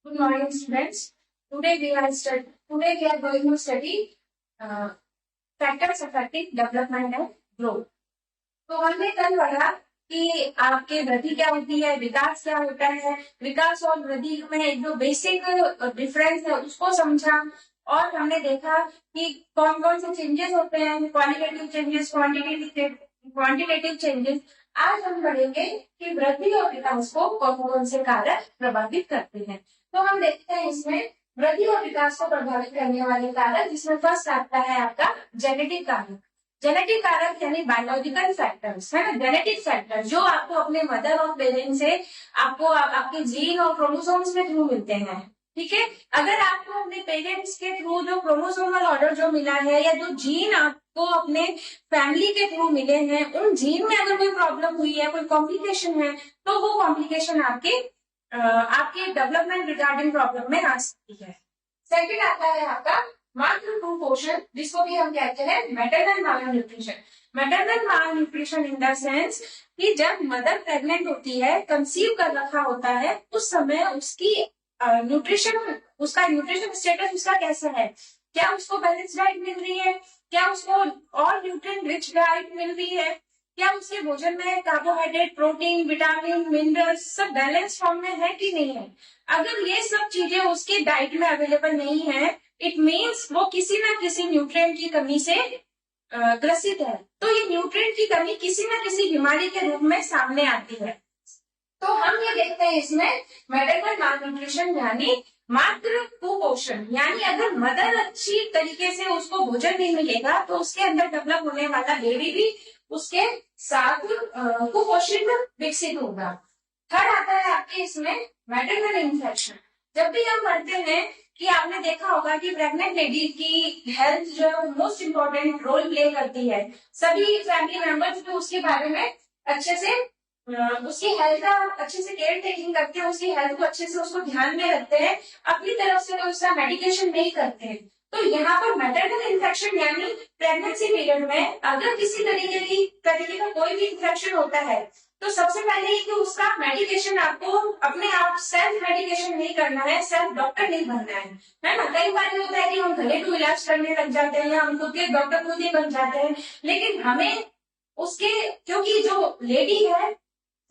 Good morning, students. Today we are going to study factors affecting development and growth. तो हमने कल पढ़ा कि आपके वृद्धि क्या होती है, विकास क्या होता है, विकास और वृद्धि में एक जो बेसिक डिफरेंस है उसको समझा और हमने देखा कि कौन कौन से चेंजेस होते हैं, क्वालिटेटिव चेंजेस, क्वांटिटेटिव चेंजेस। आज हम पढ़ेंगे कि वृद्धि और विकास को कौन कौन से कारक प्रभावित करते हैं। तो हम देखते हैं इसमें वृद्धि और विकास को प्रभावित करने वाले कारक, जिसमें फर्स्ट आता है आपका जेनेटिक कारक। जेनेटिक कारक यानी बायोलॉजिकल फैक्टर्स, है ना, जेनेटिक फैक्टर जो आपको अपने मदर और पेरेंट्स से आपको आपके जीन और क्रोमोसोम्स के थ्रू मिलते हैं। ठीक है, अगर आपको अपने पेरेंट्स के थ्रू जो क्रोमोसोमल ऑर्डर जो मिला है या जो जीन आपको अपने फैमिली के थ्रू मिले हैं, उन जीन में अगर कोई प्रॉब्लम हुई है, कोई कॉम्प्लिकेशन है, तो वो कॉम्प्लिकेशन आपके डेवलपमेंट रिगार्डिंग प्रॉब्लम में आ सकती है। सेकंड आता है आपका मातृ कुपोषण, जिसको भी हम कहते हैं maternal malnutrition. Maternal malnutrition in the sense कि जब मदर प्रेग्नेंट होती है, कंसीव कर रखा होता है, उस समय उसकी उसका न्यूट्रिशन स्टेटस उसका कैसा है, क्या उसको बैलेंस डाइट मिल रही है, क्या उसको और न्यूट्रिएंट रिच डाइट मिल रही है, क्या उसके भोजन में कार्बोहाइड्रेट, प्रोटीन, विटामिन, मिनरल्स सब बैलेंस फॉर्म में है कि नहीं है। अगर ये सब चीजें उसकी डाइट में अवेलेबल नहीं है, इट मीन्स वो किसी ना किसी न्यूट्रिएंट की कमी से ग्रसित है। तो ये न्यूट्रिएंट की कमी किसी ना किसी बीमारी के रूप में सामने आती है। तो हम ये देखते हैं इसमें मैटरनल मालन्यूट्रिशन यानी मातृ कुपोषण, यानी अगर मदर अच्छी तरीके से उसको भोजन नहीं मिलेगा तो उसके अंदर डेवलप होने वाला बेबी भी उसके साथ कुपोषित विकसित होगा। थर्ड आता है आपके इसमें मैटरनल इन्फेक्शन। जब भी हम पढ़ते हैं कि आपने देखा होगा कि प्रेग्नेंट लेडी की हेल्थ जो है मोस्ट इम्पोर्टेंट रोल प्ले करती है। सभी फैमिली मेंबर्स भी उसके बारे में अच्छे से उसकी हेल्थ का अच्छे से केयर टेकिंग करते हैं, उसकी हेल्थ को अच्छे से उसको ध्यान में रखते हैं, अपनी तरफ से तो उसका मेडिकेशन नहीं करते हैं। तो यहाँ पर मैटरनल इन्फेक्शन यानी प्रेगनेंसी पीरियड में अगर किसी तरीके का कोई भी इन्फेक्शन होता है, तो सबसे पहले कि उसका मेडिकेशन आपको अपने आप सेल्फ मेडिकेशन नहीं करना है, सेल्फ डॉक्टर नहीं बनना है ना। कई बार ये होता है कि हम घरेलू इलाज करने लग जाते हैं, हम खुद के डॉक्टर खुद ही बन जाते हैं, लेकिन हमें उसके क्योंकि जो लेडी है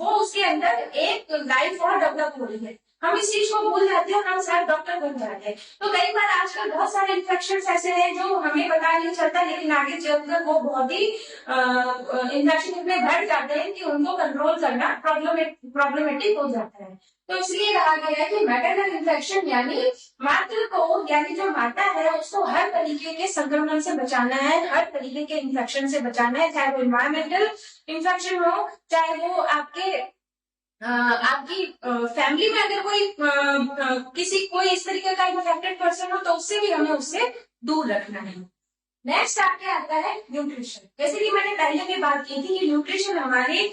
वो उसके अंदर एक लाइफ और डेवलप हो रही है, हम इस चीज को भूल जाते हैं, हम शायद डॉक्टर बन जाते हैं। तो कई बार आजकल बहुत सारे इन्फेक्शन ऐसे हैं जो हमें पता नहीं चलता, लेकिन आगे चलकर वो बहुत ही इन्फेक्शन इतने बढ़ जाते हैं कि उनको कंट्रोल करना प्रॉब्लमेटिक हो जाता है। तो इसलिए कहा गया है कि मैटरनल इन्फेक्शन यानी मातृ को, यानी जो माता है उसको हर तरीके के संक्रमण से बचाना है, हर तरीके के इन्फेक्शन से बचाना है, चाहे वो इन्वायरमेंटल इन्फेक्शन हो, चाहे वो आपकी फैमिली में अगर कोई इस तरीके का इन्फेक्टेड पर्सन हो तो उससे भी हमें उससे दूर रखना है। नेक्स्ट आपके आता है न्यूट्रिशन। जैसे कि मैंने पहले भी बात की थी कि न्यूट्रिशन हमारे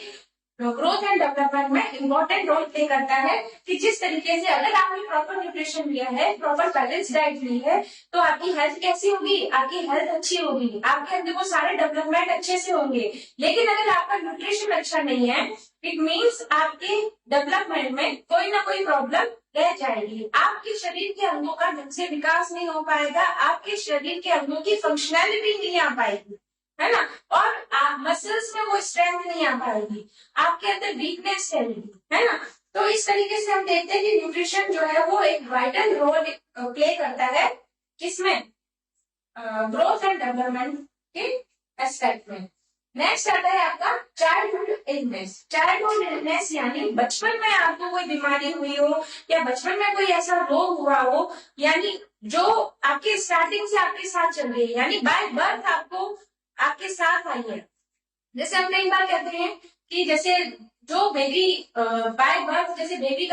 ग्रोथ एंड डेवलपमेंट में इंपॉर्टेंट रोल प्ले करता है, कि जिस तरीके से अगर आपने प्रॉपर न्यूट्रिशन लिया है, प्रॉपर बैलेंस डाइट ली है, तो आपकी हेल्थ कैसी होगी, आपकी हेल्थ अच्छी होगी, आपके अंदर वो सारे डेवलपमेंट अच्छे से होंगे। लेकिन अगर आपका न्यूट्रिशन अच्छा नहीं है, इट मीन्स आपके डेवलपमेंट में कोई ना कोई प्रॉब्लम रह जाएगी, आपके शरीर के अंगों का ढंग से विकास नहीं हो पाएगा, आपके शरीर के अंगों की फंक्शनैलिटी नहीं आ पाएगी, है ना, और मसल्स में वो स्ट्रेंथ नहीं आ पाएगी, आपके अंदर वीकनेस रहेगी, है ना। तो इस तरीके से हम देखते हैं कि न्यूट्रिशन जो है वो एक वाइटल रोल प्ले करता है किसमें, ग्रोथ एंड डेवलपमेंट के एस्पेक्ट में। नेक्स्ट आता है आपका चाइल्डहुड इलनेस। चाइल्डहुड इलनेस यानी बचपन में आपको कोई बीमारी हुई हो या बचपन में कोई ऐसा रोग हुआ हो, यानी जो आपके स्टार्टिंग से आपके साथ चल रही है, यानी बाय बर्थ आपको आपके साथ आई है। जैसे हम कई बार कहते हैं कि जैसे जो बेबी बाय बर्थ, जैसे बेबी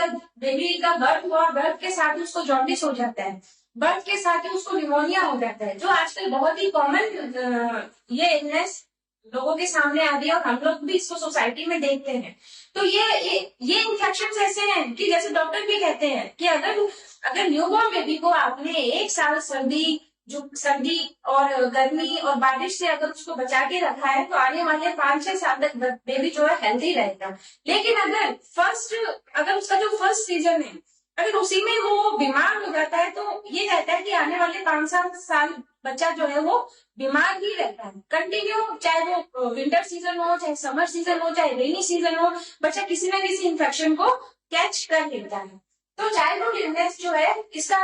का बर्थ हुआ, बर्थ के साथ ही उसको जॉन्डिस हो जाता है, बर्थ के साथ ही उसको निमोनिया हो जाता है, जो आजकल बहुत ही कॉमन ये इलनेस लोगों के सामने आ रही है और हम लोग भी इसको सोसाइटी में देखते हैं। तो ये इन्फेक्शन ऐसे हैं कि जैसे डॉक्टर भी कहते हैं कि अगर न्यूबॉर्न बेबी को आपने एक साल सर्दी और गर्मी और बारिश से अगर उसको बचा के रखा है, तो आने वाले 5-6 साल तक बेबी जो है हेल्थी रहेगा। लेकिन अगर उसका जो फर्स्ट सीजन है अगर उसी में वो बीमार हो जाता है तो ये रहता है कि आने वाले 5-7 साल बच्चा जो है वो बीमार ही रहता है कंटिन्यू, चाहे वो विंटर सीजन हो, चाहे समर सीजन हो, चाहे रेनी सीजन हो, बच्चा किसी न किसी इन्फेक्शन को कैच कर लेता है। तो चाइल्डहुड इलनेस जो है इसका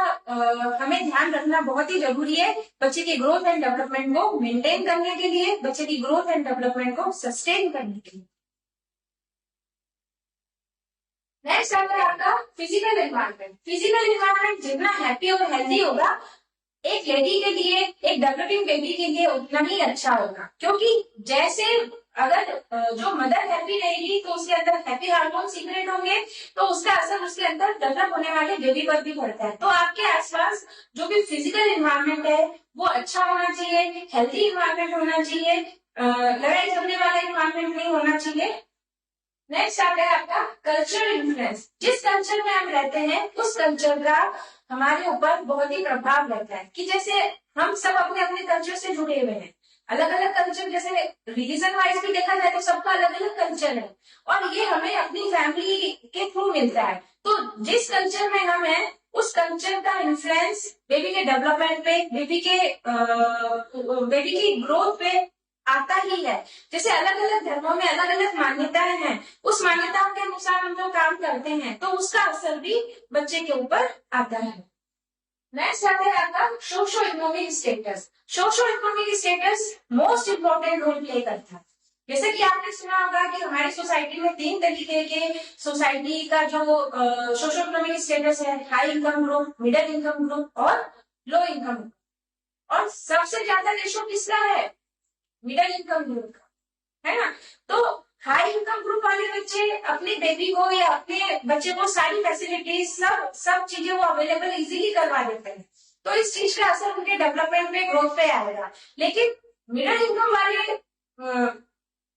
हमें ध्यान रखना बहुत ही जरूरी है बच्चे की ग्रोथ एंड डेवलपमेंट को मेंटेन करने के लिए, बच्चे की ग्रोथ एंड डेवलपमेंट को सस्टेन करने के लिए। नेक्स्ट आता है आपका फिजिकल एनवायरनमेंट। फिजिकल एनवायरनमेंट जितना हैप्पी और हेल्दी होगा एक लेडी के लिए, एक डेवलपिंग बेबी के लिए उतना ही अच्छा होगा, क्योंकि जैसे अगर जो मदर हैप्पी रहेगी तो उसके अंदर हैप्पी हार्मोन सीक्रेट होंगे, तो उसका असर उसके अंदर डेवलप होने वाले बेबी पर भी पड़ता है। तो आपके आसपास जो भी फिजिकल एनवायरनमेंट है वो अच्छा होना चाहिए, हेल्थी एनवायरनमेंट होना चाहिए, लड़ाई झगड़े वाला एनवायरनमेंट नहीं होना चाहिए। नेक्स्ट आता है आपका कल्चरल इन्फ्लुएंस। जिस कल्चर में हम रहते हैं उस कल्चर का हमारे ऊपर बहुत ही प्रभाव रहता है, कि जैसे हम सब अपने अपने कल्चर से जुड़े हुए हैं, अलग अलग कल्चर, जैसे रिलीजन वाइज भी देखा जाए तो सबका अलग अलग कल्चर है, और ये हमें अपनी फैमिली के थ्रू मिलता है। तो जिस कल्चर में हम हैं उस कल्चर का इन्फ्लुएंस बेबी के डेवलपमेंट पे, बेबी की ग्रोथ पे आता ही है। जैसे अलग अलग धर्मों में अलग अलग मान्यताएं हैं, उस मान्यताओं के अनुसार हम लोग काम करते हैं तो उसका असर भी बच्चे के ऊपर आता है। नेक्स्ट आता है आपका socio economic status. Socio economic status most important role play करता है। जैसे कि आपने सुना होगा कि हमारी सोसाइटी में 3 तरीके के सोसाइटी का जो सोशो इकोनॉमिक स्टेटस है, high income group, middle income group और लो इनकम ग्रुप। और सबसे ज्यादा रेशो किसका है? मिडिल इनकम ग्रुप का, है ना। तो हाई इनकम ग्रुप वाले बच्चे अपने बेबी को या अपने बच्चे को सारी फैसिलिटीज, सब चीजें वो अवेलेबल इजीली करवा देते हैं, तो इस चीज का असर उनके डेवलपमेंट पे, ग्रोथ पे आएगा। लेकिन मिडिल इनकम वाले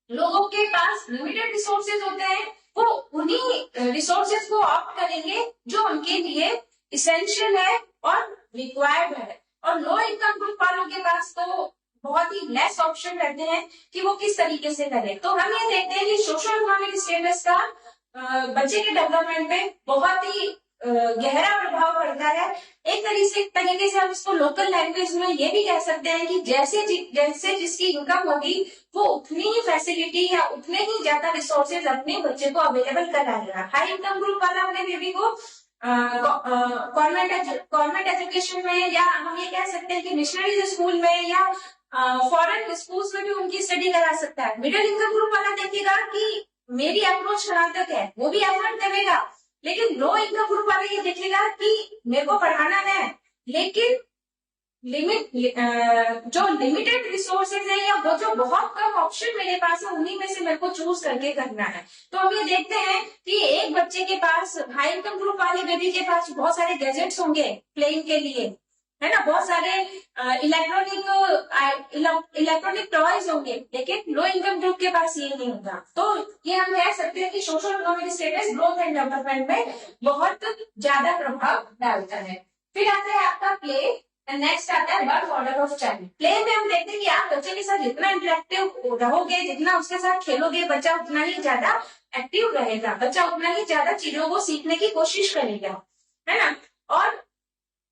लोगों के पास लिमिटेड रिसोर्सेज होते हैं, वो उन्हीं रिसोर्सेज को ऑप्ट करेंगे जो उनके लिए इसेंशियल है और रिक्वायर्ड है। और लो इनकम ग्रुप वालों के पास तो बहुत ही लेस ऑप्शन रहते हैं कि वो किस तरीके से करें। तो हम ये देखते हैं कि सोशल इकोनॉमिक स्टेटस का बच्चे के डेवलपमेंट में बहुत ही गहरा प्रभाव पड़ता है। एक तरीके से हम इसको लोकल लैंग्वेज में ये भी कह सकते हैं कि जैसे जैसे जिसकी इनकम होगी वो उतनी ही फैसिलिटी या उतने ही ज्यादा रिसोर्सेज अपने बच्चे को अवेलेबल कराएगा। हाई इनकम ग्रुप वाला अपने बेबी को गवर्नमेंट एजुकेशन में, या हम ये कह सकते हैं कि मिशनरी स्कूल में या फॉरेन स्कूल्स में भी उनकी स्टडी करा सकता है। मिडिल इनकम ग्रुप वाला देखेगा कि मेरी अप्रोच कहाँ तक है, वो भी एफर्ट देगा। लेकिन लो इनकम ग्रुप वाला ये देखेगा कि मेरे को पढ़ाना है, लेकिन जो लिमिटेड रिसोर्सेज है या वो जो बहुत कम ऑप्शन मेरे पास है उन्हीं में से मेरे को चूज करके करना है। तो हम ये देखते हैं कि एक बच्चे के पास, हाई इनकम ग्रुप वाले बेबी के पास बहुत सारे गैजेट्स होंगे प्लेइंग के लिए, है ना, बहुत सारे इलेक्ट्रॉनिक टॉयज होंगे, लेकिन लो इनकम ग्रुप के पास ये नहीं होगा। तो ये हम कह सकते हैं कि social economic status growth and development में बहुत ज्यादा प्रभाव डालता है। फिर आता है आपका प्ले, नेक्स्ट आता है birth order of child. Play में हम देखते हैं कि आप बच्चे के साथ जितना इंटरेक्टिव रहोगे, जितना उसके साथ खेलोगे, बच्चा उतना ही ज्यादा एक्टिव रहेगा, बच्चा उतना ही ज्यादा चीजों को सीखने की कोशिश करेगा, है ना। और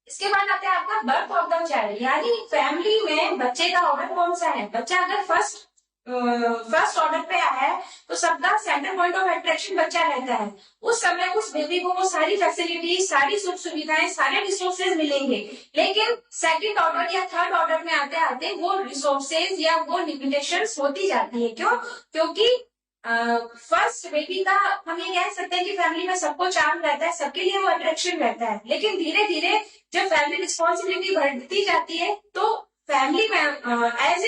इसके बाद आता है आपका बर्थ ऑफ द चाइल्ड, यानी फैमिली में बच्चे का ऑर्डर कौन सा है। बच्चा अगर फर्स्ट ऑर्डर पे आया है तो सबका सेंटर पॉइंट ऑफ अट्रैक्शन बच्चा रहता है। उस समय उस बेबी को वो सारी फैसिलिटी, सारी सुख सुविधाएं, सारे रिसोर्सेज मिलेंगे। लेकिन सेकंड ऑर्डर या थर्ड ऑर्डर में आते आते वो रिसोर्सेज या वो लिमिटेशंस होती जाती है। क्यों? क्योंकि फर्स्ट बेबी का हम ये कह सकते हैं कि फैमिली में सबको चार्म रहता है, सबके लिए वो अट्रैक्शन रहता है। लेकिन धीरे धीरे जब फैमिली रिस्पॉन्सिबिलिटी बढ़ती जाती है तो फैमिली में एज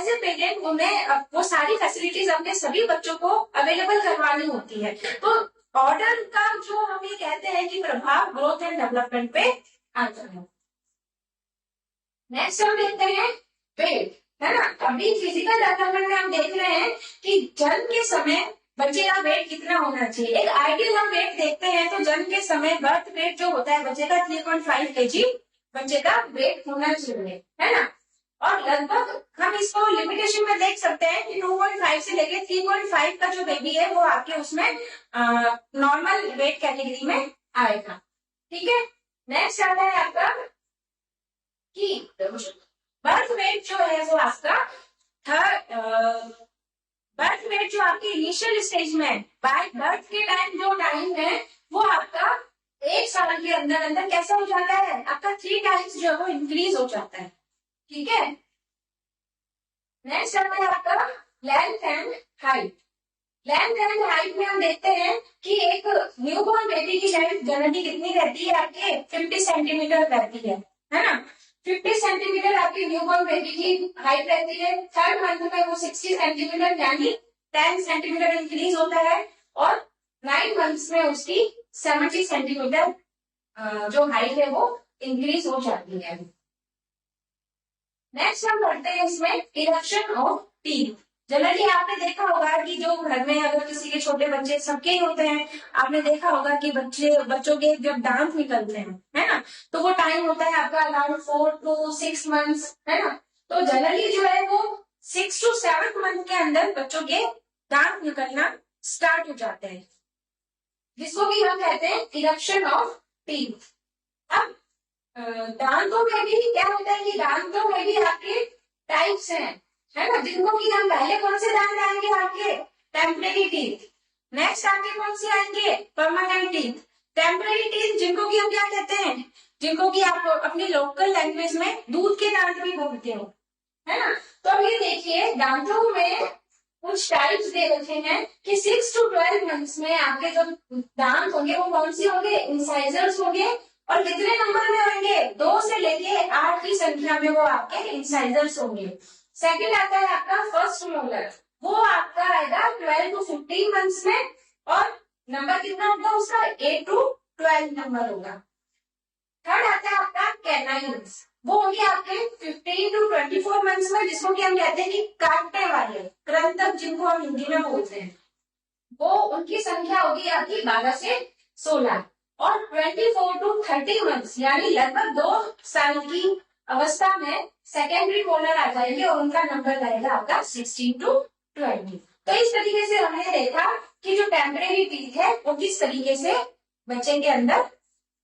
ए पेरेंट उन्हें वो सारी फैसिलिटीज अपने सभी बच्चों को अवेलेबल करवानी होती है। तो ऑर्डर का जो हम ये कहते हैं कि प्रभाव ग्रोथ एंड डेवलपमेंट पे आता है। नेक्स्ट हम देखते हैं वेट, है ना। अभी फिजिकल डेवलपमेंट में हम देख रहे हैं कि जन्म के समय बच्चे का वेट कितना होना चाहिए। एक आइडियल हम वेट देखते हैं तो जन्म के समय बर्थ वेट जो होता है बच्चे का 3.5 kg बच्चे का वेट होना चाहिए, है ना। और लगभग हम इसको लिमिटेशन में देख सकते हैं कि 2.5 से लेके 3.5 का जो बेबी है वो आपके उसमें नॉर्मल वेट कैटेगरी में आएगा। ठीक है, नेक्स्ट आता है आपका कि बर्थ वेट जो है वो आपका बर्थ वेट जो आपकी इनिशियल स्टेज में बाय बर्थ के टाइम जो टाइम है वो आपका 1 साल के अंदर अंदर कैसा हो जाता है, आपका 3 टाइम्स जो है वो इंक्रीज हो जाता है। ठीक है, नेक्स्ट आता है आपका length and height. Length and height में हम देखते हैं कि एक न्यूबॉर्न बेबी की लेंथ जनरली कितनी रहती है, आपके 50 सेंटीमीटर रहती है ना। 50 सेंटीमीटर आपकी न्यूबॉर्न बेबी की हाइट रहती है। 3rd मंथ में वो 60 सेंटीमीटर यानी 10 सेंटीमीटर इंक्रीज होता है और 9 मंथ्स में उसकी 70 सेंटीमीटर जो हाइट है वो इंक्रीज हो जाती है। नेक्स्ट हम पढ़ते हैं इसमें इरेक्शन ऑफ टीथ। जनरली आपने देखा होगा कि जो घर में अगर किसी के छोटे बच्चे सबके ही होते हैं, आपने देखा होगा कि बच्चों के जब दांत निकलते हैं है ना, तो वो टाइम होता है आपका अराउंड 4 to 6 मंथ्स है ना। तो जनरली जो है वो 6 to 7 मंथ के अंदर बच्चों के दांत निकलना स्टार्ट हो जाते हैं, जिसको कि हम कहते हैं इरेक्शन ऑफ टीथ। अब दांतों में भी क्या होता है कि दांतों में भी आपके टाइप्स हैं है ना, जिनको कि हम पहले कौन से दांत आएंगे आपके टेम्परेरी टीथ, नेक्स्ट आपके कौन से आएंगे परमानेंट टीथ। टेम्परेरी टीथ जिनको कि हम क्या कहते हैं, जिनको कि आप अपनी लोकल लैंग्वेज में दूध के दांत भी बोलते हो है ना। तो अब ये देखिए दांतों में कुछ टाइप्स दे रखे हैं कि 6 to 12 मंथ्स में आपके जो दांत होंगे वो कौन से होंगे, इंसाइजर्स होंगे और कितने नंबर में होंगे, 2 से लेके 8 की संख्या में वो आपके इंसाइजर्स होंगे। सेकंड आता है आपका फर्स्ट मोलर, वो आपका आएगा 12 to 15 मंथ्स में और नंबर कितना होगा उसका 8 to 12 नंबर होगा। थर्ड आता है आपका कैनाइन्स, वो होंगे आपके 15 to 24 मंथ्स में, जिसको कि हम कहते हैं कि काटने वाले कृंतक जिनको हम हिंदी में बोलते हैं, वो उनकी संख्या होगी आपकी 12 से 16 और 24 to 30 मंथ्स यानी लगभग 2 साल की अवस्था में सेकेंडरी मोलर आ जाएंगे और उनका नंबर रहेगा आपका 16 to 20। तो इस तरीके से हमने देखा कि जो टेम्परेरी टीथ है वो किस तरीके से बच्चे के अंदर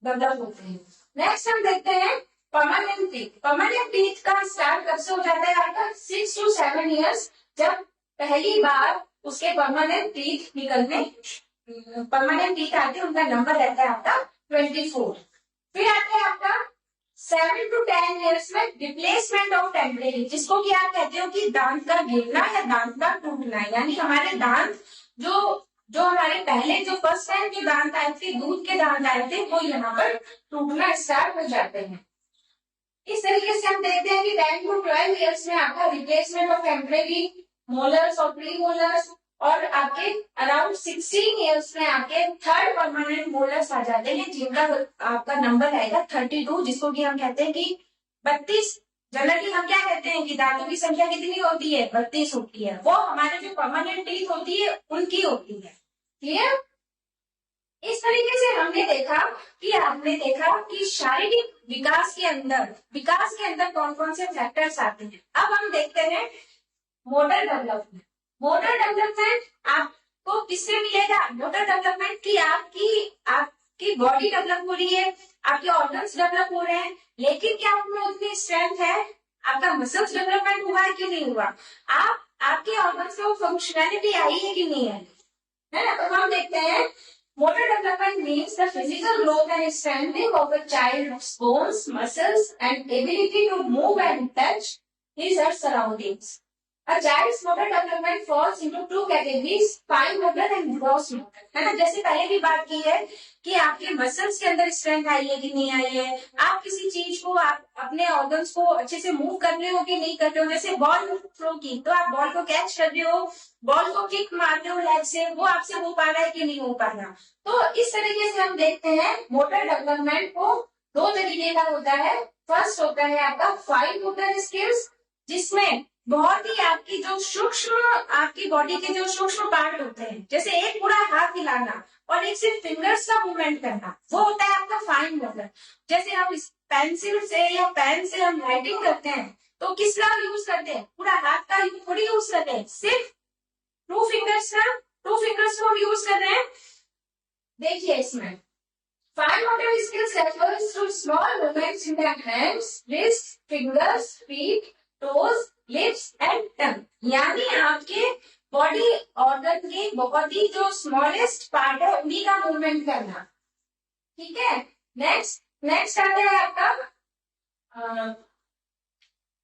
डेवलप होते हैं। नेक्स्ट हम देखते हैं परमानेंट टीथ। परमानेंट टीथ का स्टार्ट कब से हो जाता है आपका 6 to 7 ईयर्स, जब पहली बार उसके परमानेंट टीथ निकलने परमानेंट टीथ आते हैं, उनका नंबर रहता है आपका 24। फिर आता है आपका 7 to 10 ईयर्स में रिप्लेसमेंट ऑफ टेम्परेरी, जिसको कि आप कहते हो कि दांत का गिरना या दांत का टूटना, यानी हमारे दांत जो हमारे पहले जो फर्स्ट टाइम जो दांत आए थे, दूध के दांत आए थे, वो यहाँ पर टूटना स्टार्ट हो जाते हैं। इस तरीके से हम देखते हैं कि 10 to 12 ईयर्स में आपका रिप्लेसमेंट ऑफ टेम्परेरी मोलर्स और प्री मोलर्स और आपके अराउंड 16 ईयर्स में आपके थर्ड परमानेंट मोलर्स आ जाते हैं, जिनका आपका नंबर आएगा 32, जिसको कि हम कहते हैं कि 32। जनरली हम क्या कहते हैं कि दांतों की संख्या कितनी होती है, 32 होती है, वो हमारे जो परमानेंट टीथ होती है उनकी होती है। क्लियर? इस तरीके से हमने देखा कि आपने देखा कि शारीरिक विकास के अंदर कौन कौन से फैक्टर्स आते हैं। अब हम देखते हैं मोटर डेवलपमेंट। मोटर डेवलपमेंट आपको किससे मिलेगा, मोटर डेवलपमेंट की आपकी बॉडी डेवलप हो रही है, आपके ऑर्गन्स डेवलप हो रहे हैं, लेकिन क्या उनमें उतनी स्ट्रेंथ है, आपका मसल्स डेवलपमेंट हुआ है कि नहीं हुआ, आपके ऑर्गन्स में वो फंक्शनैलिटी आई है कि नहीं आई है ना। तो हम देखते हैं motor development means the physical growth and strengthening of a child's bones, muscles and ability to move and touch his surroundings. A child's motor development falls into 2 categories, fine motor and gross motor, है ना। जैसे पहले भी बात की है कि आपके मसल्स के अंदर स्ट्रेंथ आई है कि नहीं आई है, आप किसी चीज को आप अपने ऑर्गन्स को अच्छे से मूव कर रहे हो कि नहीं कर रहे हो। जैसे बॉल थ्रो की तो आप बॉल को कैच कर रहे हो, बॉल को किक मार रहे हो लेग से, वो आपसे हो पा रहा है कि नहीं हो पा रहा। तो इस तरीके से हम देखते हैं मोटर डेवलपमेंट को 2 तरीके का होता है। फर्स्ट होता है आपका फाइन मोटर स्किल्स, जिसमें बहुत ही आपकी जो सूक्ष्म आपकी बॉडी के जो सूक्ष्म पार्ट होते हैं, जैसे एक पूरा हाथ हिलाना और एक सिर्फ फिंगर्स का मूवमेंट करना, वो होता है आपका फाइन मोटर। जैसे हम पेंसिल से या पेन से हम राइटिंग करते हैं तो किसका यूज करते हैं, पूरा हाथ का थोड़ी यूज करते हैं, सिर्फ टू फिंगर्स को हम यूज कर रहे हैं। देखिए इसमें fine motor skills refers to small movements in the hands, wrist, fingers, feet, toes, lips and tongue. यानी आपके बॉडी ऑर्गन के बहुत ही जो स्मॉलेस्ट पार्ट है उन्हीं का मूवमेंट करना। ठीक है, नेक्स्ट आता है आपका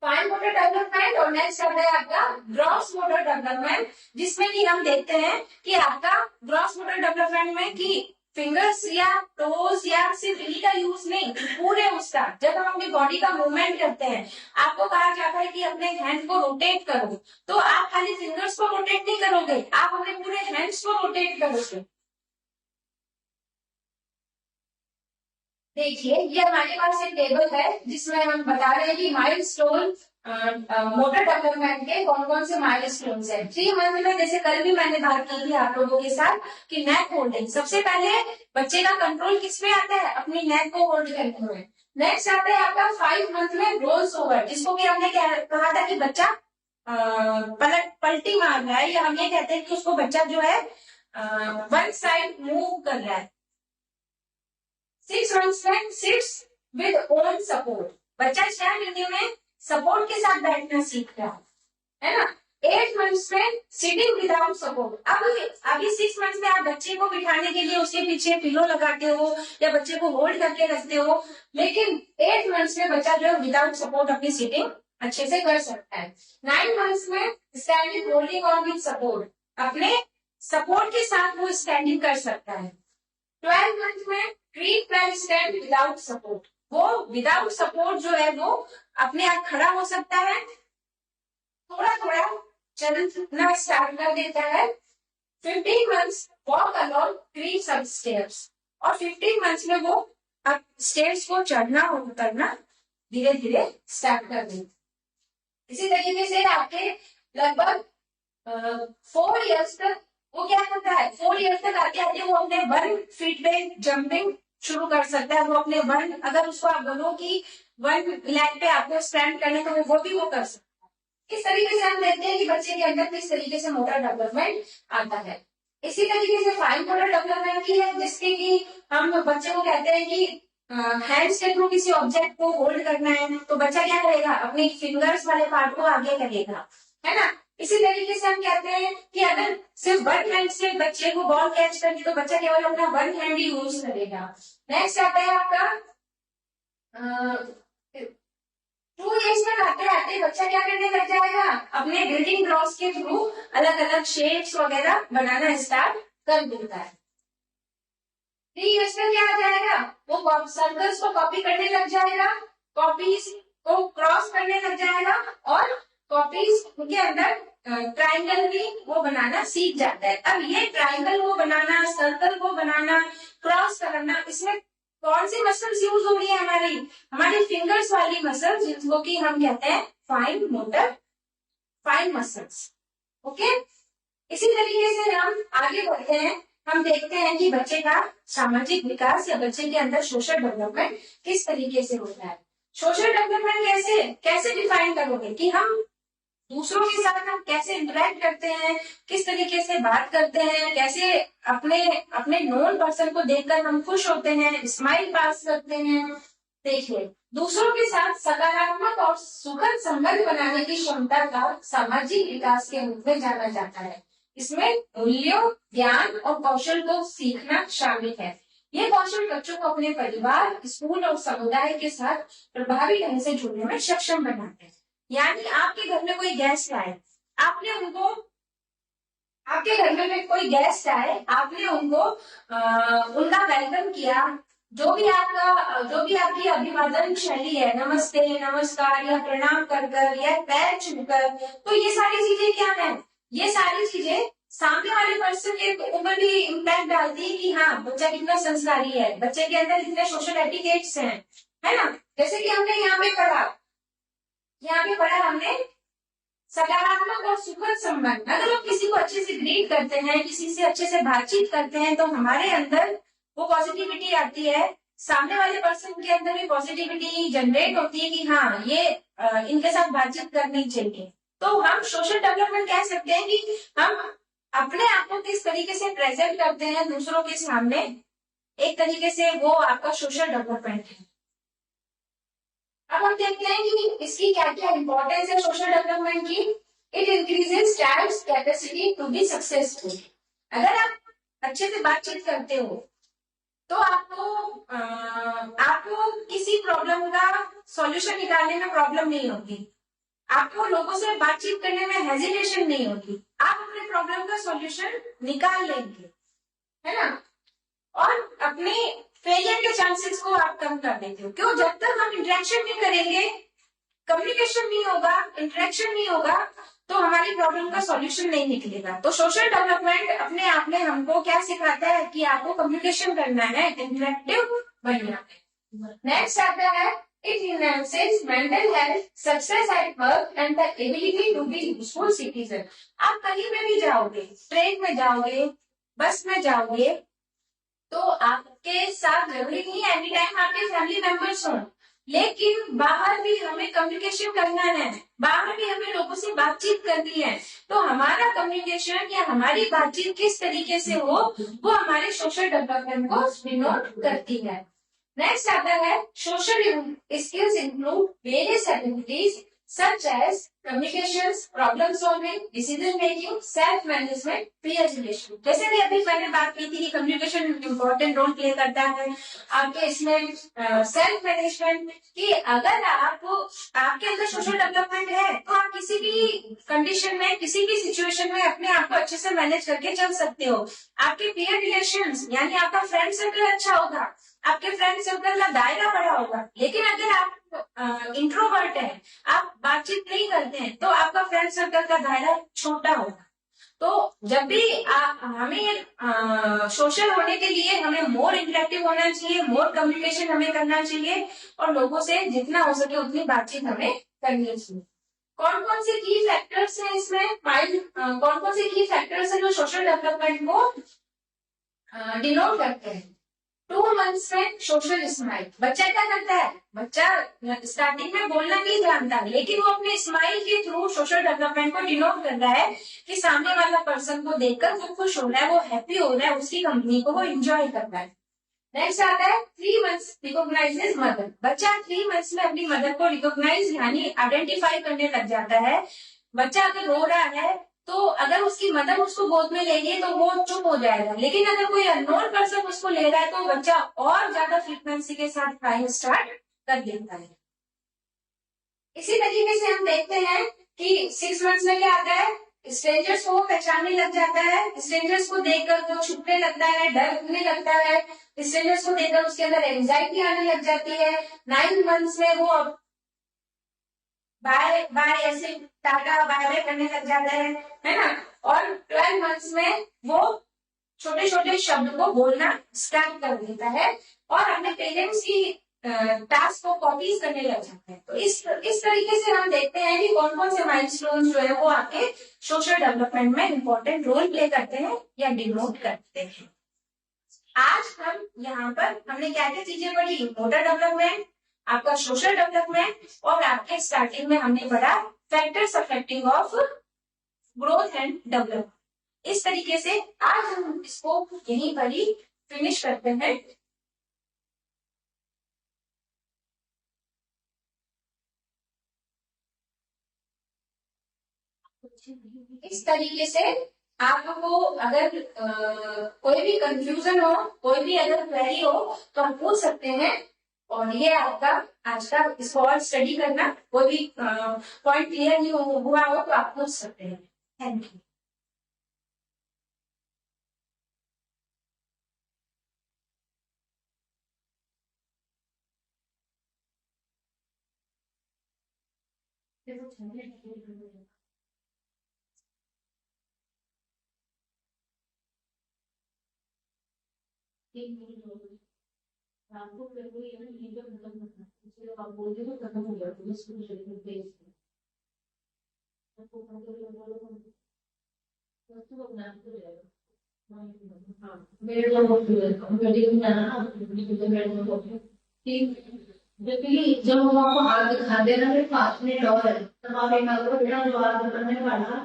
फाइन मोटर डेवलपमेंट और नेक्स्ट आता है आपका ग्रॉस मोटर डेवलपमेंट, जिसमें कि हम देखते हैं कि आपका ग्रॉस मोटर डेवलपमेंट में कि फिंगर्स या टोज या सिर्फ इन्हीं का यूज नहीं, पूरे उसका जब हम अपनी बॉडी का मूवमेंट करते हैं, आपको कहा जाता है कि अपने हैंड को रोटेट करो, तो आप खाली फिंगर्स को रोटेट नहीं करोगे, आप अपने पूरे हैंड्स को रोटेट करोगे। देखिए ये हमारे पास एक टेबल है जिसमें हम बता रहे हैं कि माइलस्टोन मोटर डेवलपमेंट के कौन कौन से माइलस्टोन है। 3 मंथ में, जैसे कल भी मैंने बात की थी आप लोगों के साथ कि नेक होल्डिंग, सबसे पहले बच्चे का कंट्रोल किस पे आता है, अपनी नेक को होल्ड करते हुए। नेक्स्ट आता है आपका 5 मंथ में रोल्स ओवर, जिसको कि हमने कहा था कि बच्चा पलटी मार रहा है, या हम ये कहते हैं कि उसको बच्चा जो है वन साइड मूव कर रहा है। 6 months में सिट्स विद ओन सपोर्ट, बच्चा स्टैंड करने में सपोर्ट के साथ बैठना सीख रहा है ना। 8 months में सिटिंग विदाउट सपोर्ट। अब अभी 6 months में आप बच्चे को बिठाने के लिए उसके पीछे पिलो लगाते हो या बच्चे को होल्ड करके रखते हो, लेकिन 8 months में बच्चा जो है विदाउट सपोर्ट अपनी सिटिंग अच्छे से कर सकता है। 9 months में standing holding on with support, अपने सपोर्ट के साथ वो स्टैंडिंग कर सकता है। 12 month में treat can stand without support, वो विदाउट सपोर्ट जो है वो अपने आप खड़ा हो सकता है, थोड़ा थोड़ा चलना स्टार्ट कर देता है। 15 months वॉक अलोन 3 सब स्टेयर्स, और 15 months में वो अब स्टेयर्स को चढ़ना और उतरना धीरे धीरे स्टार्ट कर देता। इसी तरीके से आपके लगभग 4 years तक वो क्या करता है, 4 years तक आते आते वो अपने 1 feet पे जंपिंग शुरू कर सकता है। वो अपने 1, अगर उसको आप बोलो कि 1 leg पे आपको स्टैंड करने तो वो भी वो कर सकता है। इस तरीके से हम देखते हैं कि बच्चे के अंदर किस तरीके से मोटर डेवलपमेंट आता है। इसी तरीके से फाइन मोटर डेवलपमेंट की है, जिसके कि हम बच्चे को कहते हैं कि हैंड्स के थ्रू किसी ऑब्जेक्ट को होल्ड करना है, तो बच्चा क्या करेगा, अपने फिंगर्स वाले पार्ट को आगे करेगा, है ना। इसी तरीके से हम कहते हैं कि अगर सिर्फ 1 हैंड से बच्चे को बॉल कैच करनी तो बच्चा केवल अपना 1 हैंड ही यूज करेगा। नेक्स्ट आता है आपका 2 years तक आते आते बच्चा क्या करने लग जाएगा, अपने बिल्डिंग ब्लॉक्स के थ्रू अलग अलग शेप्स वगैरह बनाना स्टार्ट कर देता है। 3 years में क्या आ जाएगा, वो सर्कल्स को कॉपी करने लग जाएगा, कॉपीज को क्रॉस करने लग जाएगा, और कॉपीज के अंदर ट्राइंगल भी वो बनाना सीख जाता है। अब ये ट्राइंगल को बनाना, सर्कल को बनाना, क्रॉस करना, इसमें कौन सी मसल्स यूज हो रही है, हमारी फिंगर्स वाली मसल्स, जिसको कि हम कहते हैं फाइन मसल्स। ओके, इसी तरीके से हम आगे बढ़ते हैं। हम देखते हैं कि बच्चे का सामाजिक विकास या बच्चे के अंदर सोशल डेवलपमेंट किस तरीके से होता है। सोशल डेवलपमेंट कैसे डिफाइन करोगे कि हम दूसरों के साथ हम कैसे इंटरेक्ट करते हैं, किस तरीके से बात करते हैं, कैसे अपने नोन पर्सन को देखकर हम खुश होते हैं, स्माइल पास करते हैं। देखिए, दूसरों के साथ सकारात्मक और सुखद संबंध बनाने की क्षमता का सामाजिक विकास के रूप में जाना जाता है। इसमें मूल्यों, ज्ञान और कौशल को सीखना शामिल है। ये कौशल बच्चों को अपने परिवार, स्कूल और समुदाय के साथ प्रभावी ढंग से जुड़ने में सक्षम बनाते हैं। यानी आपके घर में कोई गेस्ट आए, आपने उनको, आपके घर में कोई गेस्ट आए, आपने उनको उनका वेलकम किया, जो भी आपकी अभिवादन शैली है, नमस्ते, नमस्कार या प्रणाम कर या पैर छूकर, तो ये सारी चीजें क्या है, ये सारी चीजें सामने वाले पर्सन के ऊपर भी इम्पैक्ट डालती है कि हाँ बच्चा कितना संस्कारी है, बच्चे के अंदर कितने सोशल एटिकेट्स हैं, है ना। जैसे कि हमने यहाँ पे पढ़ा हमने सकारात्मक और सुखद संबंध। अगर हम किसी को अच्छे से ग्रीट करते हैं, किसी से अच्छे से बातचीत करते हैं, तो हमारे अंदर वो पॉजिटिविटी आती है, सामने वाले पर्सन के अंदर भी पॉजिटिविटी जनरेट होती है कि हाँ ये इनके साथ बातचीत करनी चाहिए। तो हम सोशल डेवलपमेंट कह सकते हैं कि हम अपने आप को किस तरीके से प्रेजेंट करते हैं दूसरों के सामने, एक तरीके से वो आपका सोशल डेवलपमेंट है। अब हम देखते हैं कि इसकी क्या क्या इंपॉर्टेंस है सोशल डेवलपमेंट की। It increases child's capacity to be successful. अगर आप अच्छे से बातचीत करते हो तो आपको किसी प्रॉब्लम का सॉल्यूशन निकालने में प्रॉब्लम नहीं होगी, आपको लोगों से बातचीत करने में हेजिटेशन नहीं होगी, आप अपने प्रॉब्लम का सॉल्यूशन निकाल लेंगे, है ना। और अपने फेलियर के चांसेस को आप कम कर देते हो। क्यों? जब तक हम इंटरेक्शन नहीं करेंगे, कम्युनिकेशन नहीं होगा, इंटरेक्शन नहीं होगा, तो हमारी प्रॉब्लम का सॉल्यूशन नहीं निकलेगा। तो सोशल डेवलपमेंट अपने आप में हमको क्या सिखाता है कि आपको कम्युनिकेशन करना है, इंटरेक्टिव बनना है। नेक्स्ट आता है it enhances mental health, success at work and the ability to be useful citizen. आप कहीं पे भी जाओगे, ट्रेन में जाओगे, बस में जाओगे, तो आपके साथ जरूरी नहीं है एनी टाइम आपके फैमिली मेंबर्स हों, लेकिन बाहर भी हमें कम्युनिकेशन करना है, बाहर भी हमें लोगों से बातचीत करनी है। तो हमारा कम्युनिकेशन या हमारी बातचीत किस तरीके से हो, वो हमारे सोशल डेवलपमेंट को डिनोट करती है। नेक्स्ट आता है social skills include various abilities such as communications, problem solving, decision making, self management, peer relation। जैसे भी अभी मैंने बात की थी कि कम्युनिकेशन इंपॉर्टेंट रोल प्ले करता है आपके इसमें सेल्फ मैनेजमेंट, कि अगर आपके अंदर सोशल डेवलपमेंट है तो आप किसी भी कंडीशन में, किसी भी सिचुएशन में अपने आप को अच्छे से मैनेज करके चल सकते हो। आपके पीयर रिलेशंस यानी आपका फ्रेंड सर्कल अच्छा होगा, आपके फ्रेंड सर्कल का दायरा बड़ा होगा। लेकिन अगर आप इंट्रोवर्ट है, आप बातचीत नहीं करते हैं, तो आपका फ्रेंड सर्कल का दायरा छोटा होगा। तो जब भी हमें सोशल होने के लिए हमें मोर इंटरेक्टिव होना चाहिए, मोर कम्युनिकेशन हमें करना चाहिए, और लोगों से जितना हो सके उतनी बातचीत हमें करनी चाहिए। कौन कौन से की फैक्टर्स हैं इसमें, कौन कौन से की फैक्टर्स हैं जो सोशल डेवलपमेंट को डिनोट करते हैं। 2 मंथ्स में सोशल स्माइल। बच्चा क्या करता है, बच्चा स्टार्टिंग में बोलना नहीं जानता, लेकिन वो अपने स्माइल के थ्रू सोशल डेवलपमेंट को डिनोट कर रहा है कि सामने वाला पर्सन को देखकर वो खुश हो रहा है, वो हैप्पी हो रहा है, उसकी कंपनी को वो एंजॉय कर रहा है। नेक्स्ट आता है 3 मंथ्स रिकॉग्नाइजेस मदर। बच्चा 3 मंथ्स में अपनी मदर को रिकॉग्नाइज यानी आइडेंटिफाई करने लग जाता है। बच्चा अगर रो रहा है तो अगर उसकी मदर उसको गोद में लेगी तो वो चुप हो जाएगा, लेकिन अगर कोई अननोन पर्सन उसको ले रहा है तो बच्चा और ज्यादा फ्रीक्वेंसी के साथ क्राइम स्टार्ट कर देता है। इसी तरीके से हम देखते हैं कि 6 मंथ्स में क्या आता है, स्ट्रेंजर्स को पहचानने लग जाता है, स्ट्रेंजर्स को देखकर वो छुपने लगता है, डरने लगता है, स्ट्रेंजर्स को देखकर उसके अंदर एंजाइटी आने लग जाती है। 9 मंथ्स में वो बाय बाय ऐसे टाटा बाय बाय करने लग जाता है ना। और 12 मंथ्स में वो छोटे छोटे शब्द को बोलना स्टार्ट कर देता है और अपने पेरेंट्स की टास्क को कॉपीज करने लग जाता है। तो इस तरीके से हम देखते हैं कि कौन कौन से माइलस्टोन जो है वो आपके सोशल डेवलपमेंट में इंपॉर्टेंट रोल प्ले करते हैं या डिनोट करते हैं। आज हम यहाँ पर हमने क्या क्या चीजें पढ़ी, मोटर डेवलपमेंट, आपका सोशल डेवलपमेंट, और आपके स्टार्टिंग में हमने पढ़ा factors affecting of growth and development. इस तरीके से आज हम इसको यहीं पर ही फिनिश करते हैं। इस तरीके से आपको अगर कोई भी कंफ्यूजन हो, कोई भी अगर क्वेरी हो तो हम पूछ सकते हैं। और ये आपका आज का इसको और स्टडी करना, कोई भी पॉइंट क्लियर नहीं हुआ हो तो आप पूछ सकते हैं। Thank you. आपको आप बोल रहे हो खत्म हो गया तो इसको मेरे को वीडियो बनाना ना मेरे को क्योंकि जब हम आपको हाथ दिखाते हैं ना मेरे पास में डॉर है तब आप एक बार को बिना जवाब करने वाला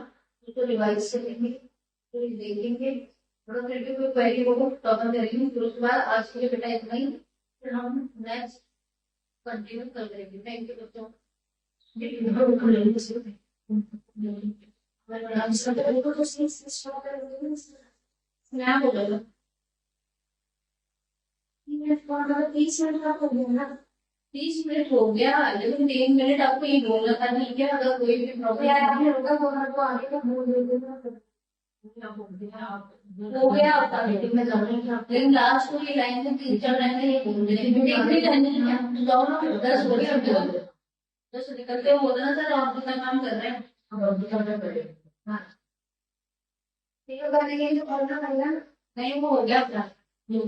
तो डिवाइस से देखेंगे थोड़ा फिर भी कोई क्वेरी को कवर करेंगे फिर उसके बाद आज के लिए बेटा इतना ही फिर हम नेक्स्ट कंटिन्यू कर देंगे थैंक यू बच्चों स्नैप हो जाएगा 30 मिनट का हो गया ना। 30 मिनट हो गया लेकिन 3 मिनट आपको ये बोलना था नहीं क्या अगर कोई भी तो यार प्रॉब्लम आपने रुका बोला तो आगे का बोल देना। हो गया आपका मीटिंग में जाने का लेकिन लास्ट को ये लाइन में 3-4 लाइन ये बोल रहे थे एक भी लाइन नहीं है जाओ ना 10 हो गया 10 निकलते हो बोलना सर आप कितना काम कर रहे हैं हम और कितना करें हाँ ठीक है करने के लिए तो करना पड़ेगा ना। नहीं वो हो गया अपना नहीं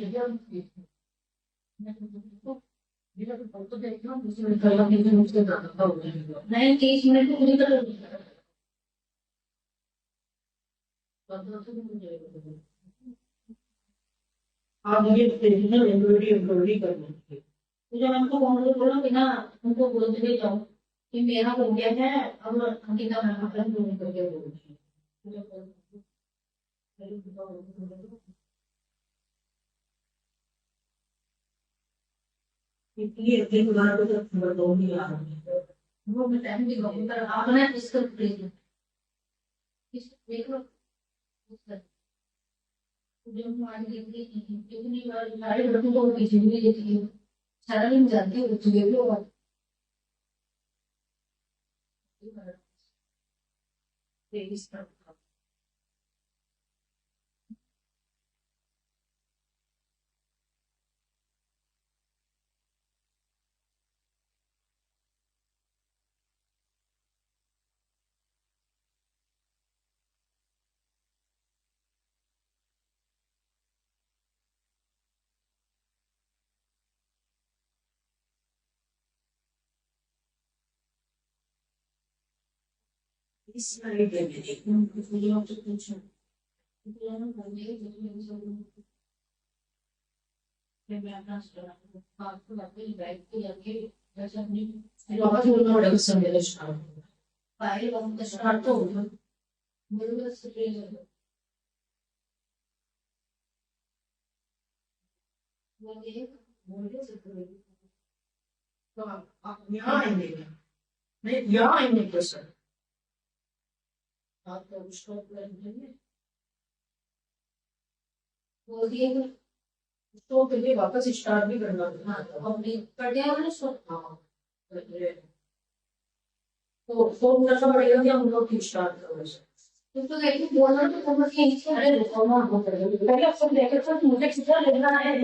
30 मिनट को पूरी तरह आप मुझे प्रोफेशनल एम्ब्रॉयडरी करनी है तो जब हमको बोल बोला कि ना उनको बोल दे जाओ कि मेरा हो गया है अब अंकिता मैम अपना पूरी करके इसलिए एक बार को तो बदल ही आ वो मैं टाइम भी कहूँ पर आपने इसको प्लीज इस देख लो जो मान लीजिए कितनी बार सारे बच्चों को पीछे भी देती है सारा दिन जाती है बच्चे देख लो आप तेईस इस सारे के लिए वीडियो तो कुछ मैं अपना आपको अपनी बैग को लगे जैसे अपनी वापस बोलना पड़ेगा समय स्टार्ट फाइल वापस स्टार्ट तो होगा मेरे पास तो आप यहाँ आएंगे नहीं यहाँ आएंगे तो सर आपका उसको बोल दिए उसको फिर वापस स्टार्ट भी करना हाँ तो अपनी कर दिया हमने उसको हाँ तो फोन करना पड़ेगा कि हम लोग स्टार्ट करो तो देखिए बोलना तो समझ नहीं अरे रुको ना हो पहले सब देखो मुझे कितना लेना है